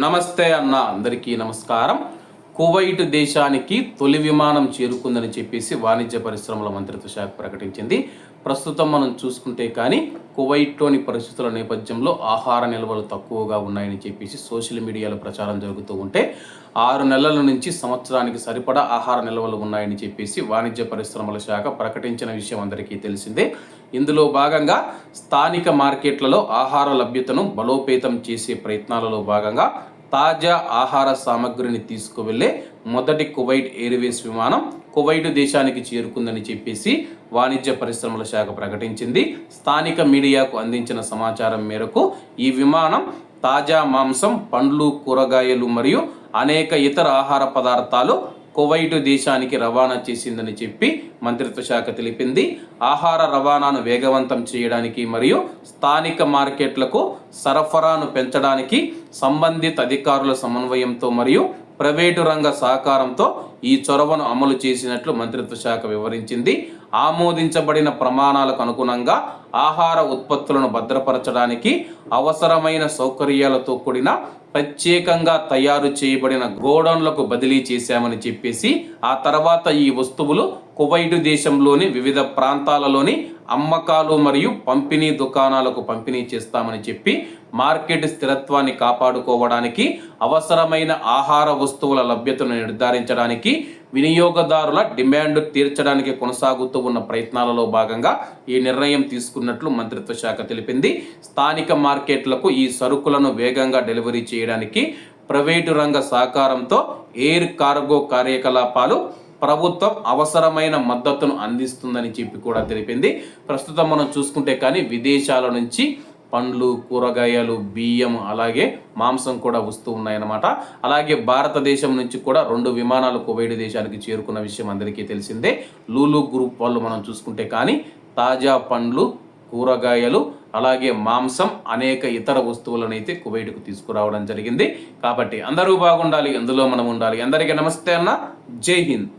నమస్తే అన్న, అందరికీ నమస్కారం. కువైట్ దేశానికి తొలి విమానం చేరుకుందని చెప్పేసి వాణిజ్య పరిశ్రమల మంత్రిత్వ శాఖ ప్రకటించింది. ప్రస్తుతం మనం చూసుకుంటే కానీ కువైట్లోని పరిస్థితుల నేపథ్యంలో ఆహార నిల్వలు తక్కువగా ఉన్నాయని చెప్పేసి సోషల్ మీడియాలో ప్రచారం జరుగుతూ ఉంటే 6 నెలల నుంచి సంవత్సరానికి సరిపడా ఆహార నిల్వలు ఉన్నాయని చెప్పేసి వాణిజ్య పరిశ్రమల శాఖ ప్రకటించిన విషయం అందరికీ తెలిసిందే. ఇందులో భాగంగా స్థానిక మార్కెట్లలో ఆహార లభ్యతను బలోపేతం చేసే ప్రయత్నాలలో భాగంగా తాజా ఆహార సామగ్రిని తీసుకువెళ్లే మొదటి కువైట్ ఎయిర్వేస్ విమానం కువైట్ దేశానికి చేరుకుందని చెప్పేసి వాణిజ్య పరిశ్రమల శాఖ ప్రకటించింది. స్థానిక మీడియాకు అందించిన సమాచారం మేరకు ఈ విమానం తాజా మాంసం, పండ్లు, కూరగాయలు మరియు అనేక ఇతర ఆహార పదార్థాలు కువైట్ దేశానికి రవాణా చేసిందని చెప్పి మంత్రిత్వ శాఖ తెలిపింది. ఆహార రవాణాను వేగవంతం చేయడానికి మరియు స్థానిక మార్కెట్లకు సరఫరాను పెంచడానికి సంబంధిత అధికారుల సమన్వయంతో మరియు ప్రైవేటు రంగ సహకారంతో ఈ చొరవను అమలు చేసినట్లు మంత్రిత్వ శాఖ వివరించింది. ఆమోదించబడిన ప్రమాణాలకు అనుగుణంగా ఆహార ఉత్పత్తులను భద్రపరచడానికి అవసరమైన సౌకర్యాలతో కూడిన ప్రత్యేకంగా తయారు చేయబడిన గోడౌన్లకు బదిలీ చేశామని చెప్పేసి ఆ తర్వాత ఈ వస్తువులు కువైట్ దేశంలోని వివిధ ప్రాంతాలలోని అమ్మకాలు మరియు పంపిణీ దుకాణాలకు పంపిణీ చేస్తామని చెప్పి మార్కెట్ స్థిరత్వాన్ని కాపాడుకోవడానికి అవసరమైన ఆహార వస్తువుల లభ్యతను నిర్ధారించడానికి వినియోగదారుల డిమాండ్ తీర్చడానికి కొనసాగుతూ ఉన్న ప్రయత్నాలలో భాగంగా ఈ నిర్ణయం తీసుకున్నట్లు మంత్రిత్వ శాఖ తెలిపింది. స్థానిక మార్కెట్లకు ఈ సరుకులను వేగంగా డెలివరీ చేయడానికి ప్రైవేటు రంగ సహకారంతో ఎయిర్ కార్గో కార్యకలాపాలు ప్రభుత్వం అవసరమైన మద్దతును అందిస్తుందని చెప్పి కూడా తెలిపింది. ప్రస్తుతం మనం చూసుకుంటే కానీ విదేశాల నుంచి పండ్లు, కూరగాయలు, బియ్యం అలాగే మాంసం కూడా వస్తూ ఉన్నాయన్నమాట. అలాగే భారతదేశం నుంచి కూడా 2 విమానాలు కువైట్ దేశానికి చేరుకున్న విషయం అందరికీ తెలిసిందే. లూలు గ్రూప్ వాళ్ళు మనం చూసుకుంటే కానీ తాజా పండ్లు, కూరగాయలు అలాగే మాంసం అనేక ఇతర వస్తువులను అయితే కువైట్కు తీసుకురావడం జరిగింది. కాబట్టి అందరూ బాగుండాలి, అందులో మనం ఉండాలి. అందరికీ నమస్తే అన్న, జై హింద్.